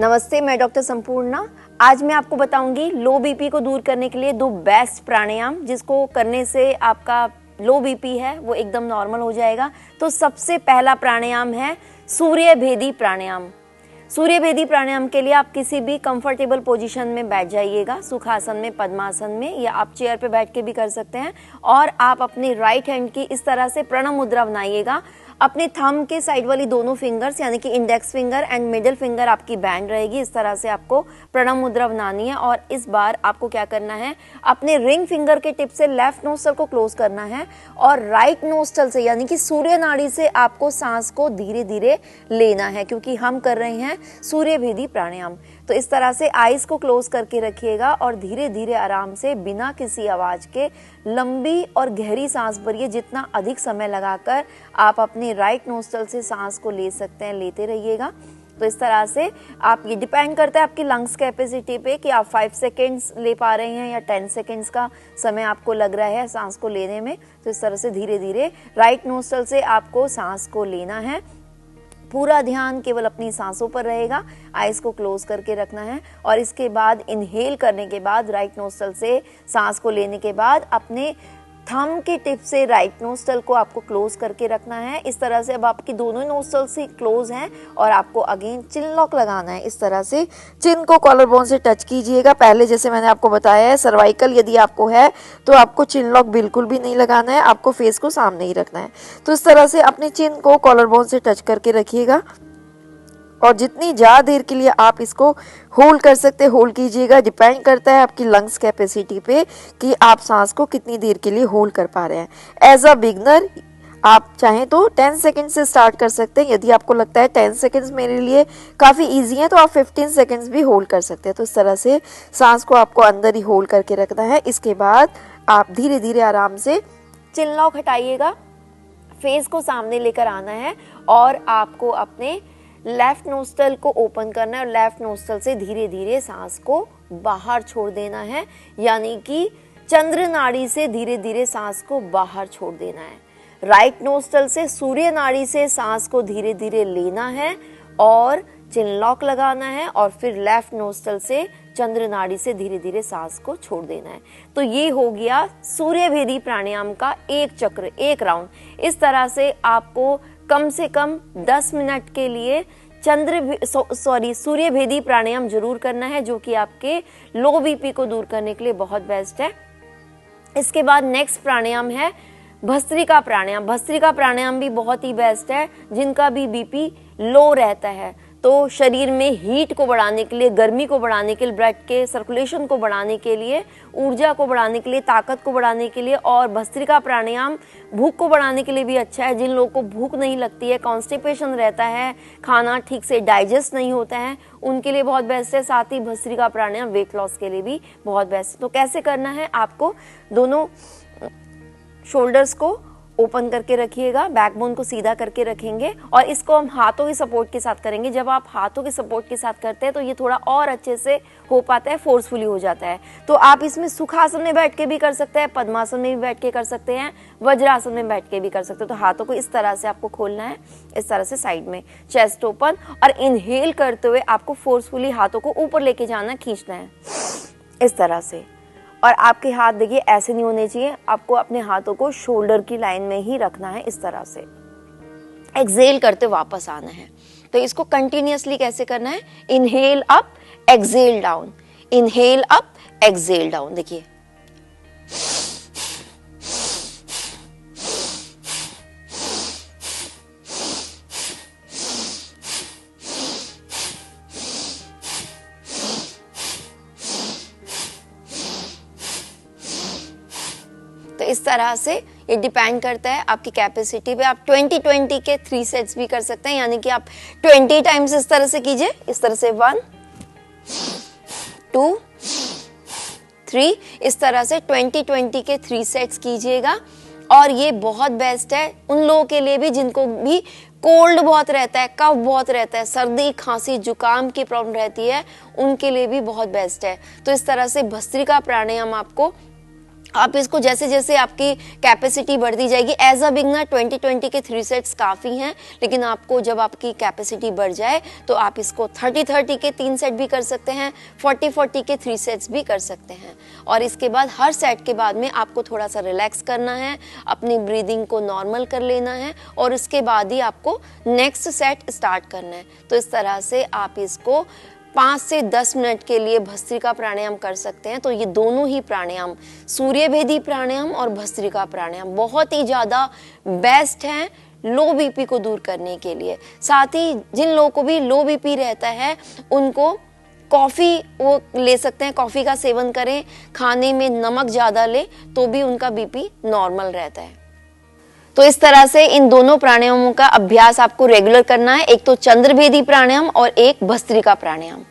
नमस्ते, मैं डॉक्टर संपूर्णा। आज मैं आपको बताऊंगी लो बीपी को दूर करने के लिए दो बेस्ट प्राणायाम, जिसको करने से आपका लो बीपी है वो एकदम नॉर्मल हो जाएगा। तो सबसे पहला प्राणायाम है सूर्य भेदी प्राणायाम। सूर्य भेदी प्राणायाम के लिए आप किसी भी कंफर्टेबल पोजीशन में बैठ जाइएगा, सुखासन में, पद्मासन में, या आप चेयर पे बैठ के भी कर सकते हैं। और आप अपनी राइट हैंड की इस तरह से प्रणव मुद्रा बनाइएगा। अपने थंब के साइड वाली दोनों फिंगर्स यानी कि index finger and middle finger आपकी बैंड रहेगी। इस तरह से आपको प्रणव मुद्रा बनानी है। और इस बार आपको क्या करना है, अपने रिंग फिंगर के टिप से लेफ्ट नोस्ट्रल को क्लोज करना है और राइट नोस्ट्रल से यानी कि सूर्य नाड़ी से आपको सांस को धीरे धीरे लेना है, क्योंकि हम कर रहे हैं सूर्य भेदी प्राणायाम। तो इस तरह से आईज को क्लोज करके रखिएगा और धीरे धीरे आराम से बिना किसी आवाज के लंबी और गहरी सांस भरिए। जितना अधिक समय लगाकर आप अपने राइट नोस्ट्रल से सांस को ले सकते हैं, लेते रहिएगा। तो इस तरह से आप, ये डिपेंड करता है आपकी लंग्स कैपेसिटी पे कि आप 5 सेकेंड्स ले पा रहे हैं या 10 सेकेंड्स का समय आपको लग रहा है सांस को लेने में। तो इस तरह से धीरे धीरे राइट नोस्ट्रल से आपको सांस को लेना है। पूरा ध्यान केवल अपनी सांसों पर रहेगा। आईज को क्लोज करके रखना है और इसके बाद इनहेल करने के बाद राइट नोस्ट्रल से सांस को लेने के बाद अपने थंब के टिप से राइट नोस्ट्रल को आपको क्लोज करके रखना है। इस तरह से अब आपकी दोनों नोस्ट्रल से क्लोज हैं और आपको अगेन चिन लॉक लगाना है। इस तरह से चिन को कॉलर बोन से टच कीजिएगा। पहले जैसे मैंने आपको बताया है, सर्वाइकल यदि आपको है तो आपको चिन लॉक बिल्कुल भी नहीं लगाना है, आपको फेस को सामने ही रखना है। तो इस तरह से अपने चिन को कॉलर बोन से टच करके रखिएगा और जितनी ज़्यादा देर के लिए आप इसको होल्ड कर सकते होल्ड कीजिएगा। डिपेंड करता है आपकी लंग्स कैपेसिटी पे कि आप सांस को कितनी देर के लिए होल्ड कर पा रहे हैं। एज अ बिगनर आप चाहें तो 10 सेकेंड से स्टार्ट कर सकते हैं। यदि आपको लगता है 10 सेकेंड्स मेरे लिए काफ़ी ईजी है तो आप 15 सेकेंड्स भी होल्ड कर सकते हैं। तो इस तरह से सांस को आपको अंदर ही होल्ड करके रखना है। इसके बाद आप धीरे धीरे आराम से चिन लॉक हटाइएगा, फेस को सामने लेकर आना है और आपको अपने लेफ्ट नोस्ट्रल को ओपन करना है और लेफ्ट नोस्ट्रल से धीरे धीरे सांस को बाहर छोड़ देना है, यानी कि चंद्र नाड़ी से धीरे धीरे सांस को बाहर छोड़ देना है। राइट नोस्ट्रल से सूर्य नाड़ी से सांस को धीरे धीरे लेना है और चिन लॉक लगाना है और फिर लेफ्ट नोस्ट्रल से चंद्र नाड़ी से धीरे धीरे सांस को छोड़ देना है। तो ये हो गया सूर्य भेदी प्राणायाम का एक चक्र, एक राउंड। इस तरह से आपको कम से कम 10 मिनट के लिए सूर्य भेदी प्राणायाम जरूर करना है, जो कि आपके लो बीपी को दूर करने के लिए बहुत बेस्ट है। इसके बाद नेक्स्ट प्राणायाम है भस्त्रिका प्राणायाम। भस्त्रिका प्राणायाम भी बहुत ही बेस्ट है। जिनका भी बीपी लो रहता है तो शरीर में हीट को बढ़ाने के लिए, गर्मी को बढ़ाने के लिए, ब्लड के सर्कुलेशन को बढ़ाने के लिए, ऊर्जा को बढ़ाने के लिए, ताकत को बढ़ाने के लिए, और भस्त्रिका प्राणायाम भूख को बढ़ाने के लिए भी अच्छा है। जिन लोगों को भूख नहीं लगती है, कॉन्स्टिपेशन रहता है, खाना ठीक से डाइजेस्ट नहीं होता है, उनके लिए बहुत बेस्ट है। साथ ही भस्त्रिका प्राणायाम वेट लॉस के लिए भी बहुत बेस्ट है। तो कैसे करना है, आपको दोनों शोल्डर्स को ओपन करके रखिएगा, बैकबोन को सीधा करके रखेंगे और इसको हम हाथों की सपोर्ट के साथ करेंगे। जब आप हाथों के सपोर्ट के साथ करते हैं तो ये थोड़ा और अच्छे से हो पाता है, फोर्सफुली हो जाता है। तो आप इसमें सुखासन में बैठ के भी कर सकते हैं, पद्मासन में भी बैठ के कर सकते हैं, वज्रासन में बैठ के भी कर सकते हैं। तो हाथों को इस तरह से आपको खोलना है, इस तरह से साइड में, चेस्ट ओपन, और इनहेल करते हुए आपको फोर्सफुली हाथों को ऊपर लेके जाना, खींचना है इस तरह से। और आपके हाथ देखिए ऐसे नहीं होने चाहिए, आपको अपने हाथों को शोल्डर की लाइन में ही रखना है। इस तरह से एक्सहेल करते वापस आना है। तो इसको कंटिन्यूअसली कैसे करना है, inhale up, exhale down, inhale up, exhale down. देखिए तो इस तरह से ये डिपेंड करता है आपकी कैपेसिटी पे। आप 20-20 के 3 सेट्स भी कर सकते हैं, यानी कि आप 20 टाइम्स इस तरह से कीजिए, इस तरह से 1 2 3, इस तरह से 20-20 के 3 सेट्स कीजिएगा। और ये बहुत बेस्ट है उन लोगों के लिए भी जिनको भी कोल्ड बहुत रहता है, कफ बहुत रहता है, सर्दी खांसी जुकाम की प्रॉब्लम रहती है, उनके लिए भी बहुत बेस्ट है। तो इस तरह से भस्त्रिका प्राणायाम आपको आप इसको जैसे जैसे आपकी कैपेसिटी बढ़ती जाएगी, एज अ बिगनर 20-20 के 3 सेट्स काफ़ी हैं, लेकिन आपको जब आपकी कैपेसिटी बढ़ जाए तो आप इसको 30-30 के 3 सेट भी कर सकते हैं, 40-40 के 3 सेट्स भी कर सकते हैं। और इसके बाद हर सेट के बाद में आपको थोड़ा सा रिलैक्स करना है, अपनी ब्रीदिंग को नॉर्मल कर लेना है और उसके बाद ही आपको नेक्स्ट सेट स्टार्ट करना है। तो इस तरह से आप इसको 5 से 10 मिनट के लिए भस्त्रिका प्राणायाम कर सकते हैं। तो ये दोनों ही प्राणायाम, सूर्यभेदी प्राणायाम और भस्त्रिका प्राणायाम, बहुत ही ज़्यादा बेस्ट हैं लो बीपी को दूर करने के लिए। साथ ही जिन लोगों को भी लो बीपी रहता है उनको कॉफ़ी वो ले सकते हैं, कॉफ़ी का सेवन करें, खाने में नमक ज़्यादा ले तो भी उनका बीपी नॉर्मल रहता है। तो इस तरह से इन दोनों प्राणायामों का अभ्यास आपको रेगुलर करना है, एक तो चंद्रभेदी प्राणायाम और एक भस्त्रिका प्राणायाम।